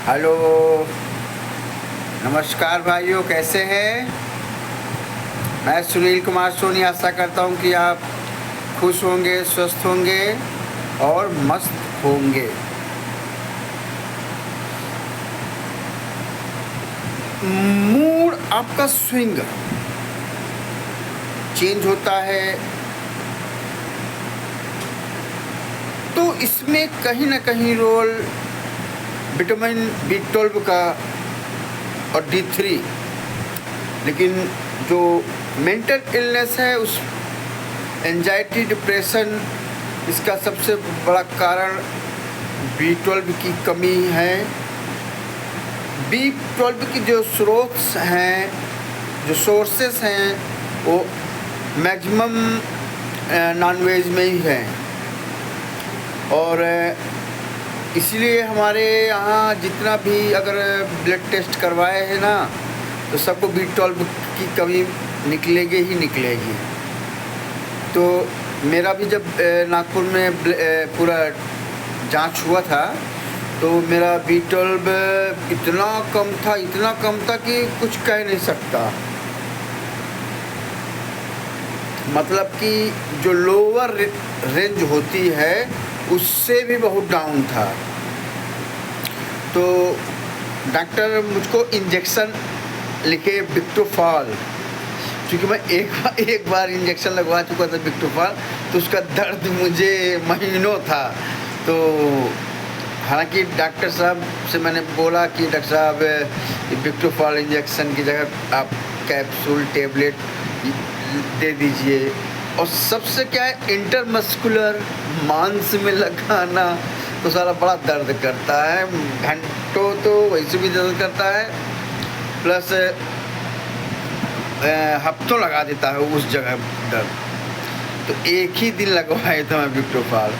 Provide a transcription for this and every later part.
Hello, नमस्कार भाइयों, कैसे हैं? मैं सुनील कुमार सोनी आशा करता हूं कि आप खुश होंगे, स्वस्थ होंगे और मस्त होंगे। मूड आपका स्विंग चेंज होता है, तो इसमें कहीं ना कहीं रोल विटामिन B12 का और D3, लेकिन जो मेंटल इलनेस है, उस एंजाइटी, डिप्रेशन, इसका सबसे बड़ा कारण B12 की कमी है। B12 की जो स्रोत हैं, जो सोर्सेस हैं, वो मैक्सिमम नॉनवेज में ही हैं, और इसलिए हमारे यहाँ जितना भी अगर ब्लड टेस्ट करवाए हैं ना, तो सबको B12 की कमी निकलेगी ही निकलेगी। तो मेरा भी जब नागपुर में पूरा जांच हुआ था, तो मेरा B12 इतना कम था कि कुछ कह नहीं सकता। मतलब कि जो लोअर रेंज होती है उससे भी बहुत डाउन था। तो डॉक्टर मुझको इंजेक्शन लिखे विक्टोफॉल, क्योंकि मैं एक बार इंजेक्शन लगवा चुका था विक्टोफॉल, तो उसका दर्द मुझे महीनों था। तो हालांकि डॉक्टर साहब से मैंने बोला कि डॉक्टर साहब, विक्टोफॉल इंजेक्शन की जगह आप कैप्सूल टेबलेट दे दीजिए। और सबसे क्या है, इंटरमस्कुलर मांस में लगाना तो सारा बड़ा दर्द करता है, घंटों तो वैसे भी दर्द करता है, प्लस हफ्तों लगा देता है उस जगह दर्द। तो एक ही दिन लगवाया था मैं विक्टोफॉल।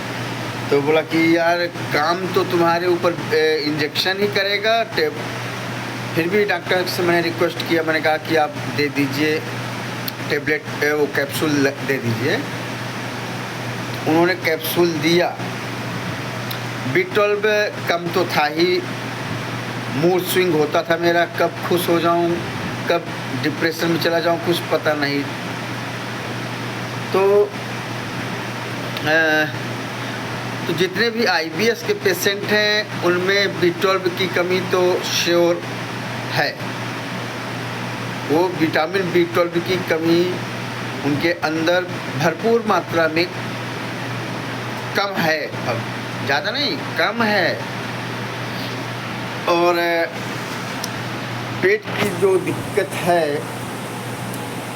तो बोला कि यार, काम तो तुम्हारे ऊपर इंजेक्शन ही करेगा। फिर भी डॉक्टर से मैंने रिक्वेस्ट किया, मैंने कहा कि आप दे दीजिए टेबलेट, वो कैप्सूल दे दीजिए। उन्होंने कैप्सूल दिया। B12 कम तो था ही, मूड स्विंग होता था मेरा, कब खुश हो जाऊं, कब डिप्रेशन में चला जाऊं, कुछ पता नहीं। तो जितने भी IBS के पेशेंट हैं, उनमें B12 की कमी तो श्योर है। वो विटामिन B12 की कमी उनके अंदर भरपूर मात्रा में कम है, अब ज़्यादा नहीं, कम है। और पेट की जो दिक्कत है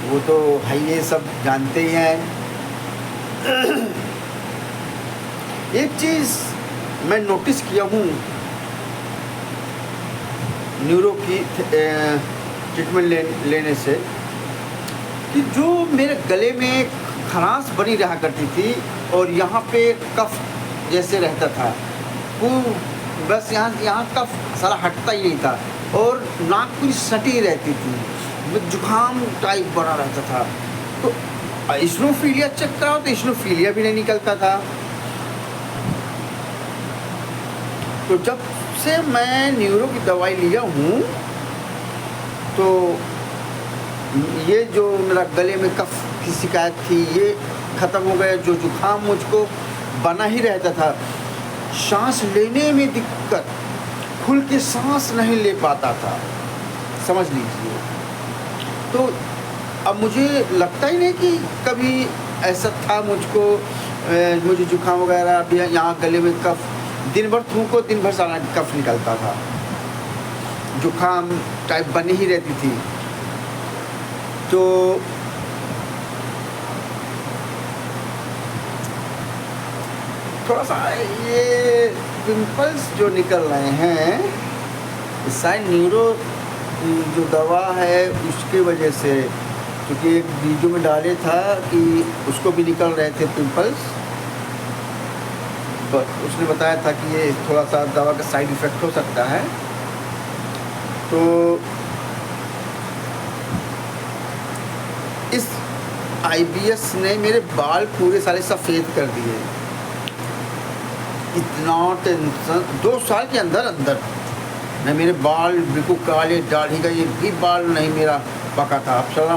वो तो है, ये सब जानते ही हैं। एक चीज़ मैं नोटिस किया हूँ न्यूरो की ट्रीटमेंट लेने से, कि जो मेरे गले में खराश बनी रहा करती थी और यहाँ पे कफ जैसे रहता था, वो बस यहाँ कफ सारा हटता ही नहीं था, और नाक पूरी सटी रहती थी, जुकाम टाइप बना रहता था। तो इस्नोफीलिया चेक कराओ तो इस्नोफीलिया भी नहीं निकलता था। तो जब से मैं न्यूरो की दवाई लिया हूँ, तो ये जो मेरा गले में कफ की शिकायत थी, ये ख़त्म हो गया। जो जुकाम मुझको बना ही रहता था, सांस लेने में दिक्कत, खुल के सांस नहीं ले पाता था, समझ लीजिए। तो अब मुझे लगता ही नहीं कि कभी ऐसा था मुझको, मुझे जुकाम वगैरह भी, यहाँ गले में कफ, दिन भर थूको, दिन भर सारा कफ निकलता था, जुकाम टाइप बनी ही रहती थी। तो थोड़ा सा ये पिंपल्स जो निकल रहे हैं, शायद न्यूरो जो दवा है उसके वजह से, क्योंकि एक वीडियो में डाले था कि उसको भी निकल रहे थे पिंपल्स, बट उसने बताया था कि ये थोड़ा सा दवा का साइड इफ़ेक्ट हो सकता है। तो इस IBS ने मेरे बाल पूरे सारे सफ़ेद कर दिए। इतना टेंशन 2 साल के अंदर अंदर नहीं, मेरे बाल बिल्कुल काले, दाढ़ी का एक भी बाल नहीं मेरा पका था। अब साला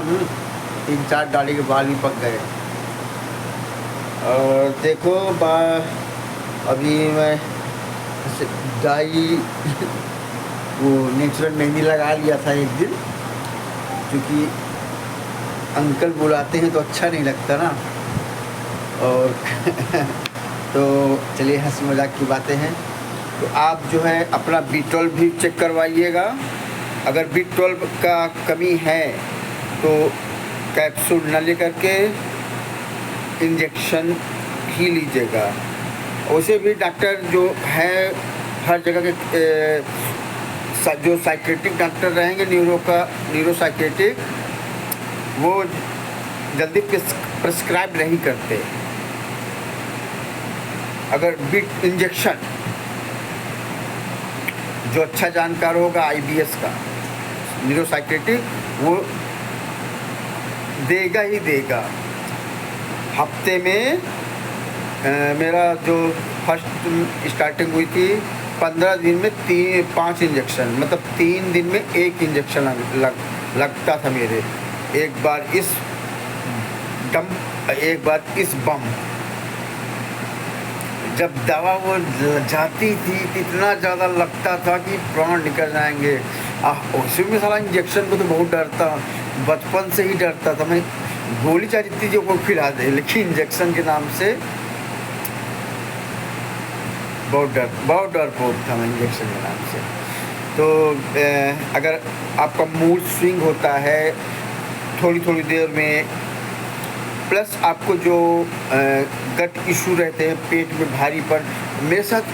3-4 दाढ़ी के बाल भी पक गए। और देखो अभी मैं डाई वो नेचुरल मेहंदी लगा लिया था एक दिन, क्योंकि अंकल बुलाते हैं तो अच्छा नहीं लगता ना। और तो चलिए, हंसी मजाक की बातें हैं। तो आप जो है अपना B12 भी चेक करवाइएगा। अगर B12 का कमी है तो कैप्सूल न लेकर के इंजेक्शन ही लीजिएगा। उसे भी डॉक्टर जो है हर जगह के जो साइकेट्रिक डॉक्टर रहेंगे, न्यूरो साइकेट्रिक, वो जल्दी प्रिस्क्राइब नहीं करते। अगर बीट इंजेक्शन जो अच्छा जानकार होगा IBS का, न्यूरो साइकेट्रिक, वो देगा ही देगा। हफ्ते में मेरा जो फर्स्ट स्टार्टिंग हुई थी 15 दिन में 5 इंजेक्शन, मतलब 3 दिन में 1 इंजेक्शन लगता था मेरे। एक बार इस डम, एक बार इस बम। जब दवा वो जाती थी इतना ज़्यादा लगता था कि प्राण निकल जाएंगे। उसी में साला इंजेक्शन को तो बहुत डरता, बचपन से ही डरता था मैं। गोली चाहे जितनी जो कोई खिला दे, लेकिन इंजेक्शन के नाम से बहुत डरपोक था मैं इंजेक्शन के नाम से। तो अगर आपका मूड स्विंग होता है थोड़ी थोड़ी देर में, प्लस आपको जो गट इशू रहते हैं, पेट में भारीपन, मेरे साथ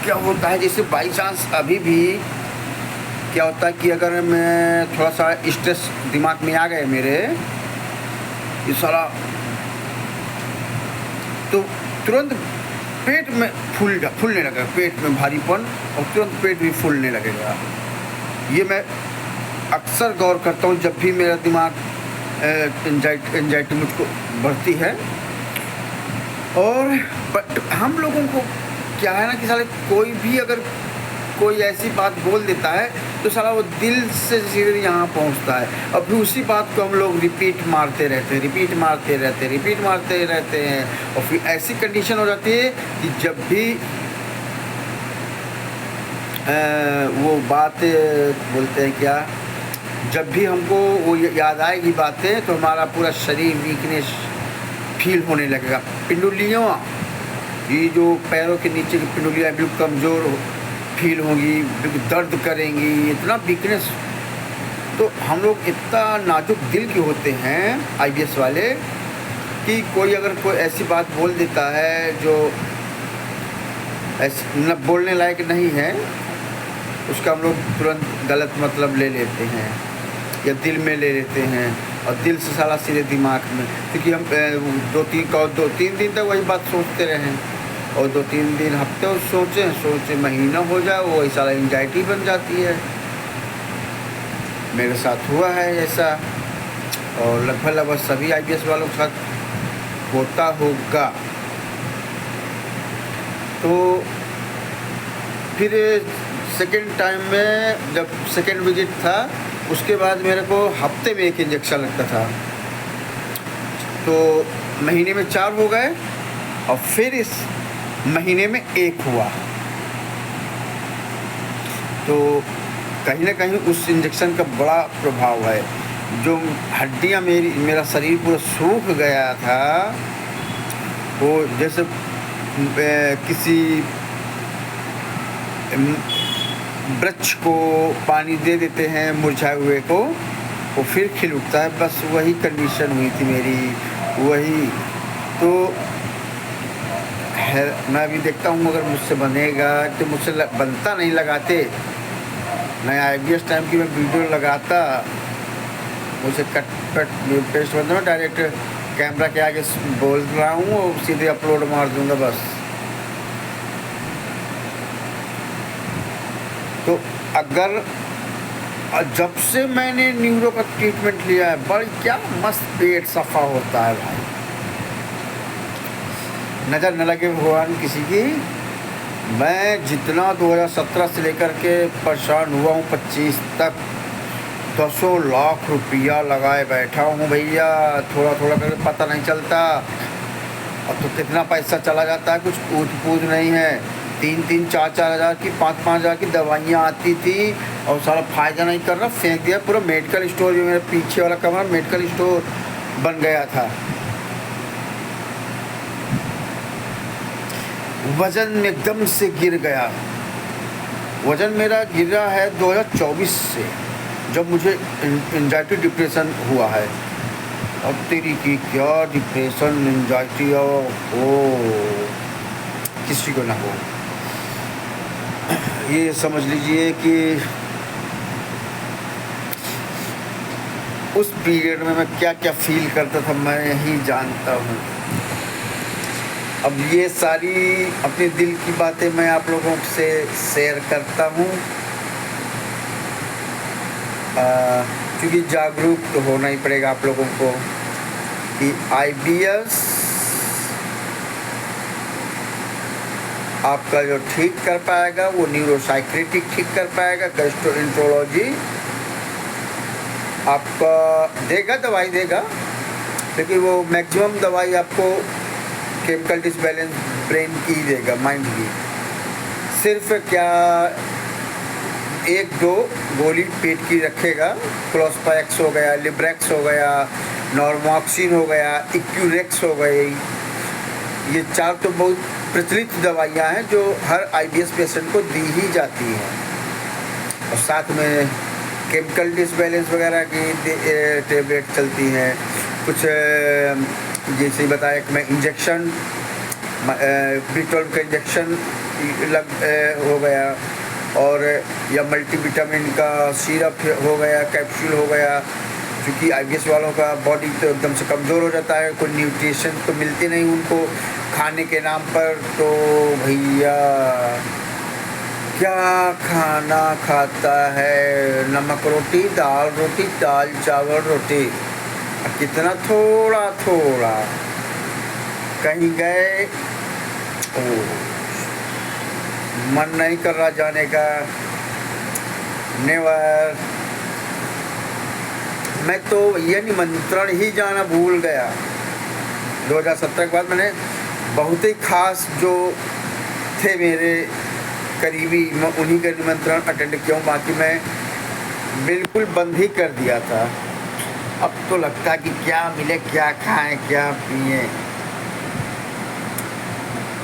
क्या होता है, जैसे बाई चांस अभी भी क्या होता है कि अगर मैं थोड़ा सा स्ट्रेस दिमाग में आ गए मेरे, ये सारा तो तुरंत पेट में फूलने लगेगा, पेट में भारीपन, और तुरंत पेट भी फूलने लगेगा। ये मैं अक्सर गौर करता हूँ जब भी मेरा दिमाग एंजाइटी मुझको बढ़ती है। और बट हम लोगों को क्या है ना कि साले कोई भी अगर कोई ऐसी बात बोल देता है तो साला वो दिल से सीधे यहाँ पहुँचता है, और फिर उसी बात को हम लोग रिपीट मारते रहते हैं। और फिर ऐसी कंडीशन हो जाती है कि जब भी वो बात बोलते हैं क्या, जब भी हमको वो याद आएगी बातें तो हमारा पूरा शरीर वीकनेस फील होने लगेगा। पिंडुलियाँ, ये जो पैरों के नीचे की पिंडुलियाँ बिल्कुल कमज़ोर फील होंगी, बिल्कुल दर्द करेंगी, इतना वीकनेस। तो हम लोग इतना नाजुक दिल के होते हैं IBS वाले कि कोई अगर कोई ऐसी बात बोल देता है जो न बोलने लायक नहीं है, उसका हम लोग तुरंत गलत मतलब ले लेते हैं या दिल में ले लेते हैं, और दिल से साला सीधे दिमाग में। क्योंकि हम 2-3 दिन तक वही बात सोचते रहें, और 2-3 दिन, हफ्ते सोचे महीना हो जाए, वो वही साला एंजाइटी बन जाती है। मेरे साथ हुआ है ऐसा, और लगभग सभी IBS वालों के साथ होता होगा। तो फिर सेकेंड टाइम में जब सेकेंड विजिट था, उसके बाद मेरे को हफ्ते में 1 इंजेक्शन लगता था, तो महीने में 4 हो गए, और फिर इस महीने में 1 हुआ। तो कहीं ना कहीं उस इंजेक्शन का बड़ा प्रभाव है। जो हड्डियां मेरा शरीर पूरा सूख गया था, वो जैसे किसी वृक्ष को पानी दे देते हैं मुरझाए हुए को, वो फिर खिल उठता है, बस वही कंडीशन हुई थी मेरी। वही तो है। मैं अभी देखता हूँ अगर मुझसे बनेगा, तो मुझसे बनता नहीं, लगाते नया IBS टाइम की मैं वीडियो लगाता, मुझसे कट पेस्ट बनता, मैं डायरेक्ट कैमरा के आगे बोल रहा हूँ और सीधे अपलोड मार दूँगा बस। तो अगर जब से मैंने न्यूरो का ट्रीटमेंट लिया है, बड़ी क्या मस्त पेट सफ़ा होता है भाई। नज़र न लगे भगवान किसी की, मैं जितना 2017 से लेकर के परेशान हुआ हूँ 25 तक, दसों लाख रुपया लगाए बैठा हूँ भैया, थोड़ा थोड़ा करके पता नहीं चलता। अब तो कितना पैसा चला जाता है, कुछ पूछ पूछ नहीं है। 3-3, 4-4 हज़ार की, 5-5 हज़ार की दवाइयाँ आती थी और सारा फ़ायदा नहीं कर रहा, फेंक दिया। पूरा मेडिकल स्टोर, जो मेरे पीछे वाला कमरा मेडिकल स्टोर बन गया था। वज़न एकदम से गिर गया। वज़न मेरा गिरा है 2024 से, जब मुझे एंजाइटी डिप्रेशन हुआ है। अब तेरी की क्या डिप्रेशन एंजाइटी हो, किसी को ना हो। ये समझ लीजिए कि उस पीरियड में मैं क्या क्या फील करता था, मैं ही जानता हूँ। अब ये सारी अपने दिल की बातें मैं आप लोगों से शेयर करता हूँ, क्योंकि जागरूक तो होना ही पड़ेगा आप लोगों को कि IBS आपका जो ठीक कर पाएगा वो न्यूरोसाइक्रेटिक ठीक कर पाएगा, गैस्ट्रोएंटरोलॉजी आपका देगा, दवाई देगा, लेकिन वो मैक्सिमम दवाई आपको केमिकल डिसबैलेंस ब्रेन की ही देगा, माइंड की। सिर्फ क्या 1-2 गोली पेट की रखेगा, क्लोस्पाक्स हो गया, लिब्रेक्स हो गया, नॉर्मॉक्सिन हो गया, इक्यूरेक्स हो गई। ये 4 तो बहुत प्रचलित दवाइयाँ हैं जो हर IBS पेशेंट को दी ही जाती हैं, और साथ में केमिकल डिसबैलेंस वगैरह की टेबलेट चलती हैं। कुछ जैसे बताया कि मैं इंजेक्शन B12 का इंजेक्शन हो गया, और या मल्टीविटामिन का सिरप हो गया, कैप्सूल हो गया। क्योंकि IBS वालों का बॉडी तो एकदम से कमज़ोर हो जाता है, कोई न्यूट्रिशन तो मिलती नहीं उनको खाने के नाम पर। तो भैया क्या खाना खाता है, नमक रोटी, दाल रोटी, दाल चावल रोटी, कितना थोड़ा थोड़ा। कहीं गए, मन नहीं कर रहा जाने का, नेवर। मैं तो ये निमंत्रण ही जाना भूल गया। 2017 के बाद मैंने बहुत ही खास जो थे मेरे करीबी, मैं उन्हीं का निमंत्रण अटेंड किया हूँ, बाकी मैं बिल्कुल बंद ही कर दिया था। अब तो लगता है कि क्या मिले, क्या खाएं, क्या पिए।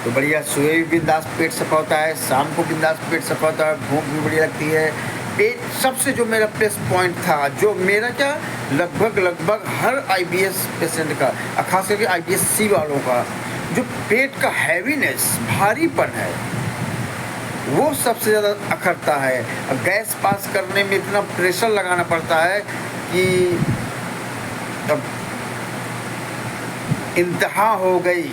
तो बढ़िया, सुबह भी बिंदास पेट सफा होता है, शाम को बिंदास पेट सफा होता है, भूख भी बढ़िया लगती है। पेट सबसे जो मेरा प्लस पॉइंट था, जो मेरा क्या लगभग हर IBS पेशेंट का, खास करके IBS-C वालों का, जो पेट का हैवीनेस, भारीपन है, वो सबसे ज़्यादा अखरता है। गैस पास करने में इतना प्रेशर लगाना पड़ता है कि अब इंतहा हो गई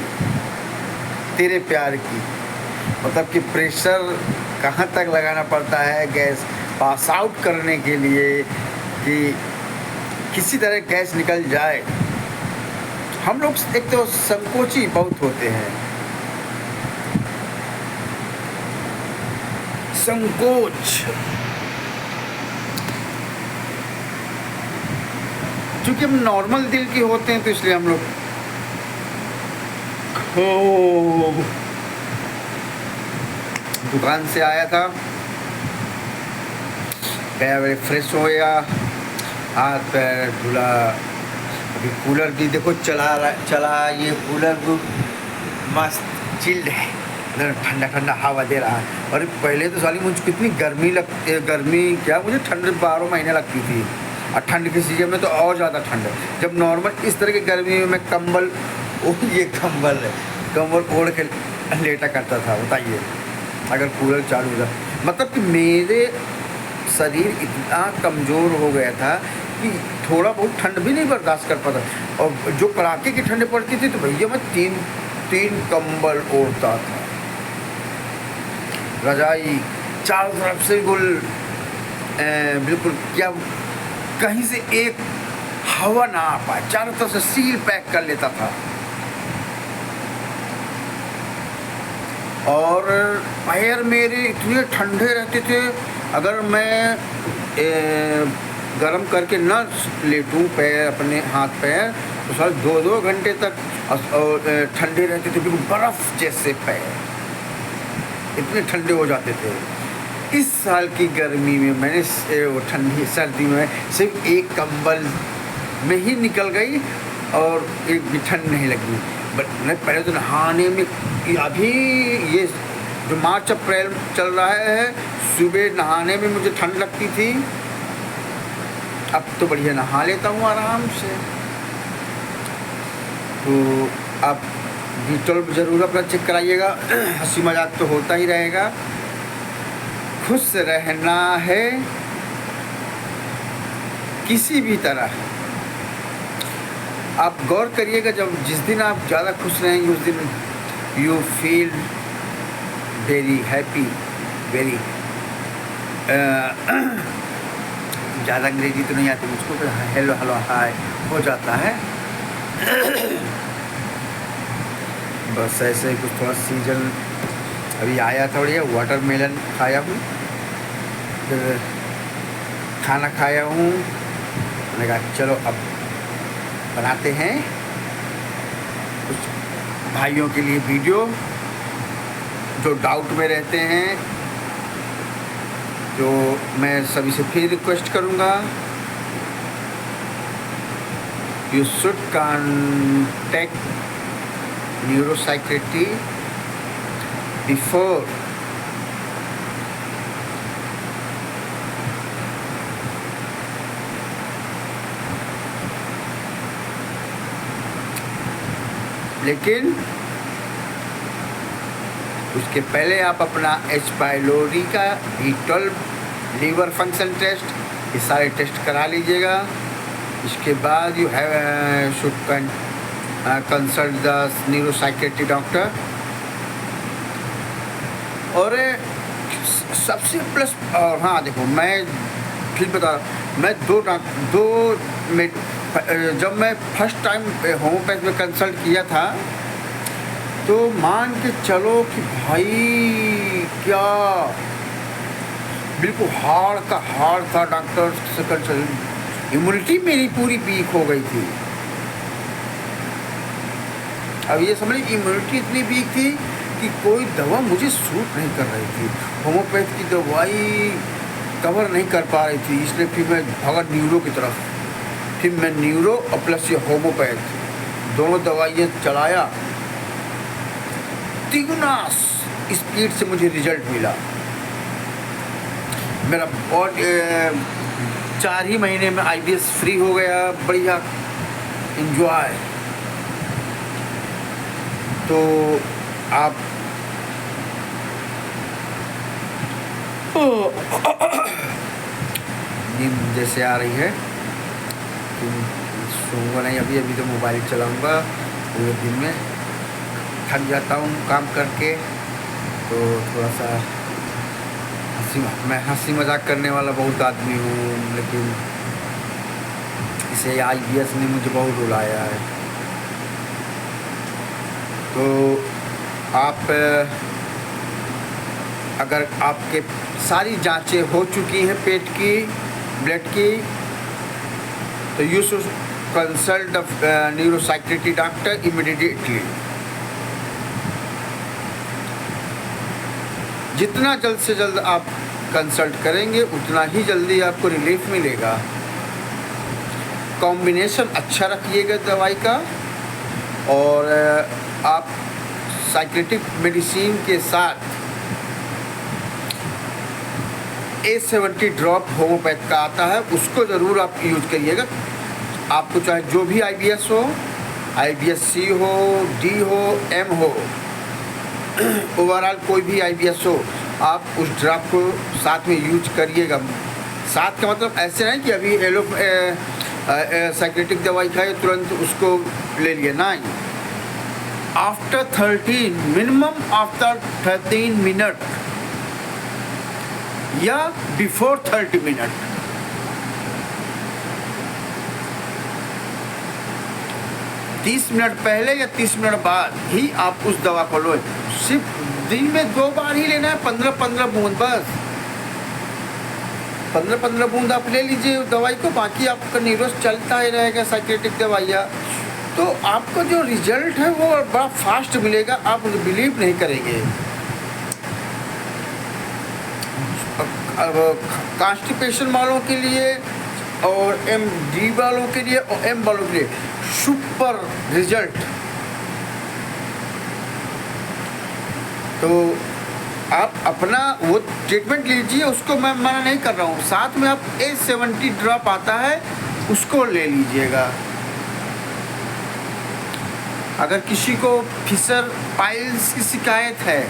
तेरे प्यार की। मतलब कि प्रेशर कहाँ तक लगाना पड़ता है गैस पास आउट करने के लिए कि किसी तरह गैस निकल जाए। हम लोग एक तो संकोची बहुत होते हैं, संकोच, क्योंकि हम नॉर्मल दिल के होते हैं, तो इसलिए हम लोग दुकान से आया था, पैर फ्रेश हो गया, हाथ पैर धुला। अभी कूलर भी देखो चला ये कूलर भी मस्त चिल्ड है, ठंडा ठंडा हवा दे रहा है। और पहले तो साली मुझे कितनी गर्मी क्या, मुझे ठंड 12 महीने लगती थी, और ठंड के सीजन में तो और ज़्यादा ठंड है। जब नॉर्मल इस तरह की गर्मी में मैं कंबल ओढ़ के लेटा करता था, बताइए अगर कूलर चालू था। मतलब कि मेरे शरीर इतना कमज़ोर हो गया था कि थोड़ा बहुत ठंड भी नहीं बर्दाश्त कर पाता, और जो कड़ाके की ठंड पड़ती थी तो भैया मैं तीन कंबल ओढ़ता था, रजाई चारों तरफ से बिल्कुल क्या कहीं से एक हवा ना आ पाए, चारों तरफ से सील पैक कर लेता था। और पैर मेरे इतने ठंडे रहते थे, अगर मैं गरम करके न लेटूं पैर, अपने हाथ पैर, तो साल 2-2 घंटे तक ठंडे रहते थे, बिल्कुल बर्फ़ जैसे पैर, इतने ठंडे हो जाते थे। इस साल की गर्मी में मैंने वो ठंडी सर्दी में सिर्फ एक कंबल में ही निकल गई और एक भी ठंड नहीं लगी। बट मैं पहले तो नहाने में, अभी ये जो मार्च अप्रैल चल रहा है, सुबह नहाने में मुझे ठंड लगती थी, अब तो बढ़िया नहा लेता हूँ आराम से। तो आप B12 ज़रूर अपना चेक कराइएगा। हंसी मजाक तो होता ही रहेगा, खुश रहना है किसी भी तरह। आप गौर करिएगा, जब जिस दिन आप ज़्यादा खुश रहेंगे उस दिन you feel very happy, very ज़्यादा अंग्रेजी तो नहीं आती मुझको, तो हेलो हेलो हाय हो जाता है। बस ऐसे ही कुछ थोड़ा सीजन अभी आया था, बढ़िया वाटरमेलन खाया हूँ, फिर खाना खाया हूँ। मैंने कहा चलो अब बनाते हैं कुछ भाइयों के लिए वीडियो जो डाउट में रहते हैं। तो मैं सभी से फिर रिक्वेस्ट करूँगा, यू शुड कॉन्टेक्ट न्यूरोसाइकेट्री बिफोर लेकिन उसके पहले आप अपना H. pylori का B12, लीवर फंक्शन टेस्ट, ये सारे टेस्ट करा लीजिएगा। इसके बाद you have should consult the neuropsychiatry doctor. और सबसे प्लस, और हाँ देखो, मैं फिर बता रहा हूँ, मैं जब मैं फर्स्ट टाइम होम्योपैथ में कंसल्ट किया था, तो मान के चलो कि भाई क्या बिल्कुल हार्ड का हार्ड था। डॉक्टर से कंसल्ट, इम्यूनिटी मेरी पूरी वीक हो गई थी। अब ये समझ, इम्यूनिटी इतनी वीक थी कि कोई दवा मुझे सूट नहीं कर रही थी, होम्योपैथ की दवाई कवर नहीं कर पा रही थी। इसलिए फिर मैं भागा न्यूरो की तरफ। फिर मैं न्यूरो और प्लस ये होम्योपैथ दोनों दवाइयाँ चलाया, तिगुना स्पीड से मुझे रिजल्ट मिला। मेरा बहुत 4 ही महीने में IBS फ्री हो गया, बढ़िया एंजॉय। तो आप नींद जैसे आ रही है, सोऊंगा नहीं अभी तो मोबाइल चलाऊंगा पूरे दिन में। थक जाता हूँ काम करके, तो थोड़ा सा मैं हंसी मजाक करने वाला बहुत आदमी हूँ, लेकिन इसे IBS ने मुझे बहुत रुलाया है। तो आप अगर आपके सारी जांचें हो चुकी हैं पेट की, ब्लड की, तो you should consult neuropsychiatry doctor immediately. जितना जल्द से जल्द आप कंसल्ट करेंगे उतना ही जल्दी आपको रिलीफ मिलेगा। कॉम्बिनेशन अच्छा रखिएगा दवाई का, और आप साइकेट्रिक मेडिसिन के साथ A70 ड्रॉप होम्योपैथ का आता है, उसको ज़रूर आप यूज करिएगा। आपको चाहे जो भी IBS हो, IBS C हो, D हो, M हो, ओवरऑल कोई भी IBS हो, आप उस ड्रॉप को साथ में यूज करिएगा। साथ का मतलब ऐसे नहीं कि अभी साइकेट्रिक दवाई खाए तुरंत उसको ले लिए, नहीं। आफ्टर 13 मिनिमम आफ्टर 13 मिनट या बिफोर 30 मिनट, $30 मिनट पहले या 30 मिनट बाद ही आप उस दवा को लो। सिर्फ दिन में 2 बार ही लेना है, 15-15 बूंद बस। 15-15 बूंद आप ले लीजिए दवाई को, बाकी आपका न्यूरोस चलता ही रहेगा साइकेट्रिक दवाइयाँ। तो आपको जो रिजल्ट है वो बड़ा फास्ट मिलेगा, आप बिलीव नहीं करेंगे। अब कॉन्स्टिपेशन वालों के लिए और MD वालों के लिए और M वालों के लिए सुपर रिजल्ट। तो आप अपना वो ट्रीटमेंट लीजिए, उसको मैं मना नहीं कर रहा हूँ। साथ में आप A70 ड्रॉप आता है उसको ले लीजिएगा। अगर किसी को फिशर पाइल्स की शिकायत है,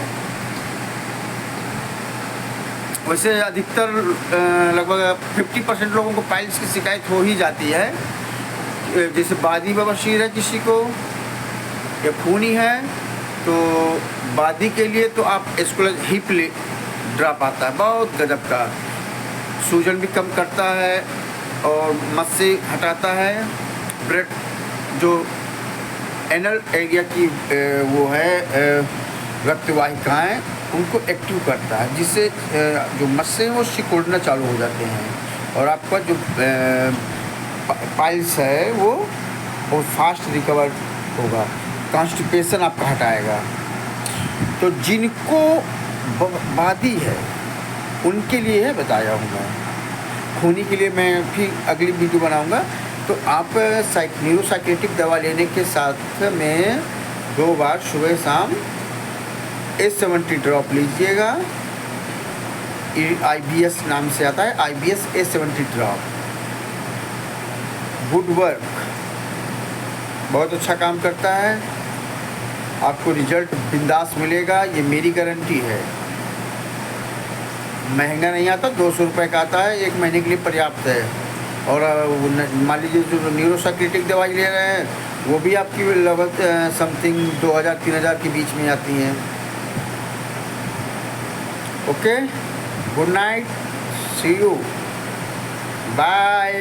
वैसे अधिकतर लगभग 50% लोगों को पाइल्स की शिकायत हो ही जाती है। जैसे बादी बवासीर है किसी को या खूनी है, तो बादी के लिए तो आप एस्कुलर हिप ड्रॉप आता है, बहुत गजब का। सूजन भी कम करता है और मस्से हटाता है। ब्रेड जो एनल एरिया की वो है रक्तवाहिकाएँ, उनको एक्टिव करता है, जिससे जो मस्से हैं वो सिकुड़ना चालू हो जाते हैं और आपका जो पाइल्स है वो बहुत फास्ट रिकवर होगा। कॉन्स्टिपेशन आपका हटाएगा। तो जिनको बादी है उनके लिए है बताया हूँ मैं। खूनी के लिए मैं फिर अगली वीडियो बनाऊँगा। तो आप न्यूरोसाइकेट्रिक दवा लेने के साथ में 2 बार सुबह शाम A70 ड्रॉप लीजिएगा। IBS नाम से आता है, IBS A70 drop. Good work, बहुत अच्छा काम करता है। आपको रिजल्ट बिंदास मिलेगा, ये मेरी गारंटी है। महंगा नहीं आता, 200 रुपये का आता है, 1 महीने के लिए पर्याप्त है। और मान लीजिए जो न्यूरोसाइकेट्रिक दवाई ले रहे हैं वो भी आपकी लगभग समथिंग 2000-3000 के बीच में आती हैं। Okay, good night, see you, bye.